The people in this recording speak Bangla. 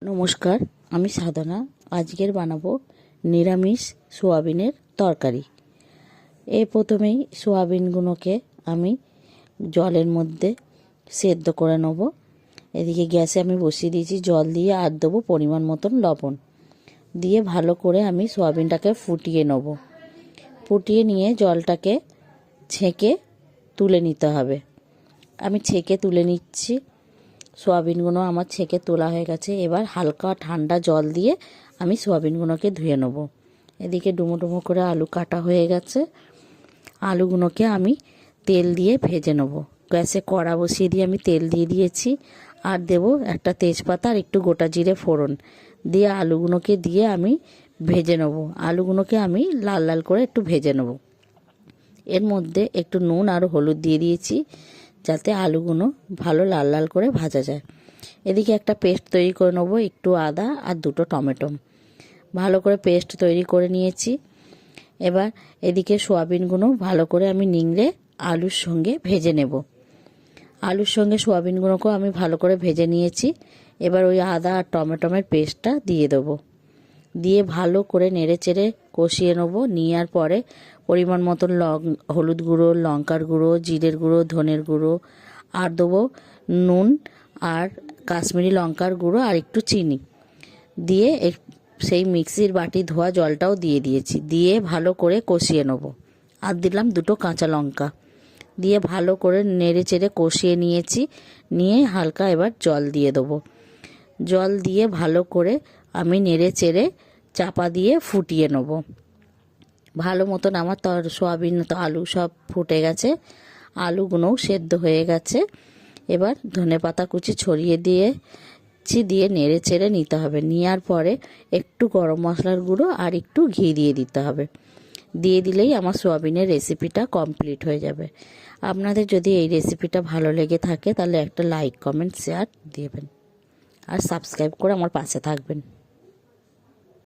নমস্কার, আমি সাধনা। আজকের বানাবো নিরামিষ সোয়াবিনের তরকারি। প্রথমেই সোয়াবিনগুলোকে আমি জলের মধ্যে সেদ্ধ করে নেব। এদিকে গ্যাসে আমি বসিয়ে দিয়েছি, জল দিয়ে আর দেবো পরিমাণ মতন লবণ দিয়ে ভালো করে আমি সোয়াবিনটাকে ফুটিয়ে নেব। ফুটিয়ে নিয়ে জলটাকে ছেঁকে তুলে নিতে হবে। আমি ছেঁকে তুলে নিচ্ছি। সোয়াবিনগুলো আমার ছেঁকে তোলা হয়ে গেছে। এবার হালকা ঠান্ডা জল দিয়ে আমি সোয়াবিনগুলোকে ধুয়ে নেব। এদিকে ডুমো ডুমো করে আলু কাটা হয়ে গেছে। আলুগুলোকে আমি তেল দিয়ে ভেজে নেব। গ্যাসে কড়া বসিয়ে দিয়ে আমি তেল দিয়ে দিয়েছি, আর দেব একটা তেজপাতা আর একটু গোটা জিরে ফোড়ন দিয়ে আলুগুলোকে দিয়ে আমি ভেজে নেব। আলুগুলোকে আমি লাল লাল করে একটু ভেজে নেব। এর মধ্যে একটু নুন আর হলুদ দিয়ে দিয়েছি যাতে আলুগুলো ভালো লাল লাল করে ভাজা যায়। এদিকে একটা পেস্ট তৈরি করে নেব, একটু আদা আর দুটো টমেটো ভালো করে পেস্ট তৈরি করে নিয়েছি। এবার এদিকে সোয়াবিনগুলো ভালো করে আমি নিংড়ে আলুর সঙ্গে ভেজে নেব। আলুর সঙ্গে সোয়াবিনগুলোকেও আমি ভালো করে ভেজে নিয়েছি। এবার ওই আদা আর টমেটোমের পেস্টটা দিয়ে দেবো। দিয়ে ভালো করে নেড়ে চেড়ে কষিয়ে নেবো। নেওয়ার পরে পরিমাণ মতন হলুদ গুঁড়ো, লঙ্কার গুঁড়ো, জিরের গুঁড়ো, ধনের গুঁড়ো আর দেবো নুন আর কাশ্মীরি লঙ্কার গুঁড়ো আর একটু চিনি দিয়ে সেই মিক্সির বাটি ধোয়া জলটাও দিয়ে দিয়েছি। দিয়ে ভালো করে কষিয়ে নেবো। আর দিলাম দুটো কাঁচা লঙ্কা দিয়ে ভালো করে নেড়ে চেড়ে কষিয়ে নিয়েছি। নিয়ে হালকা এবার জল দিয়ে দেবো। জল দিয়ে ভালো করে আমি নেড়ে চেড়ে চাপা দিয়ে ফুটিয়ে নেব। ভালো মতন আমার সোয়াবিন তো আলু সব ফুটে গেছে, আলুগুলোও সেদ্ধ হয়ে গেছে। এবার ধনেপাতা কুচি ছড়িয়ে দিয়ে নেড়ে চেড়ে নিতে হবে। নেওয়ার পরে একটু গরম মশলার গুঁড়ো আর একটু ঘি দিয়ে দিতে হবে। দিয়ে দিলেই আমার সোয়াবিনের রেসিপিটা কমপ্লিট হয়ে যাবে। আপনাদের যদি এই রেসিপিটা ভালো লেগে থাকে তাহলে একটা লাইক, কমেন্ট, শেয়ার দেবেন আর সাবস্ক্রাইব করে আমার পাশে থাকবেন।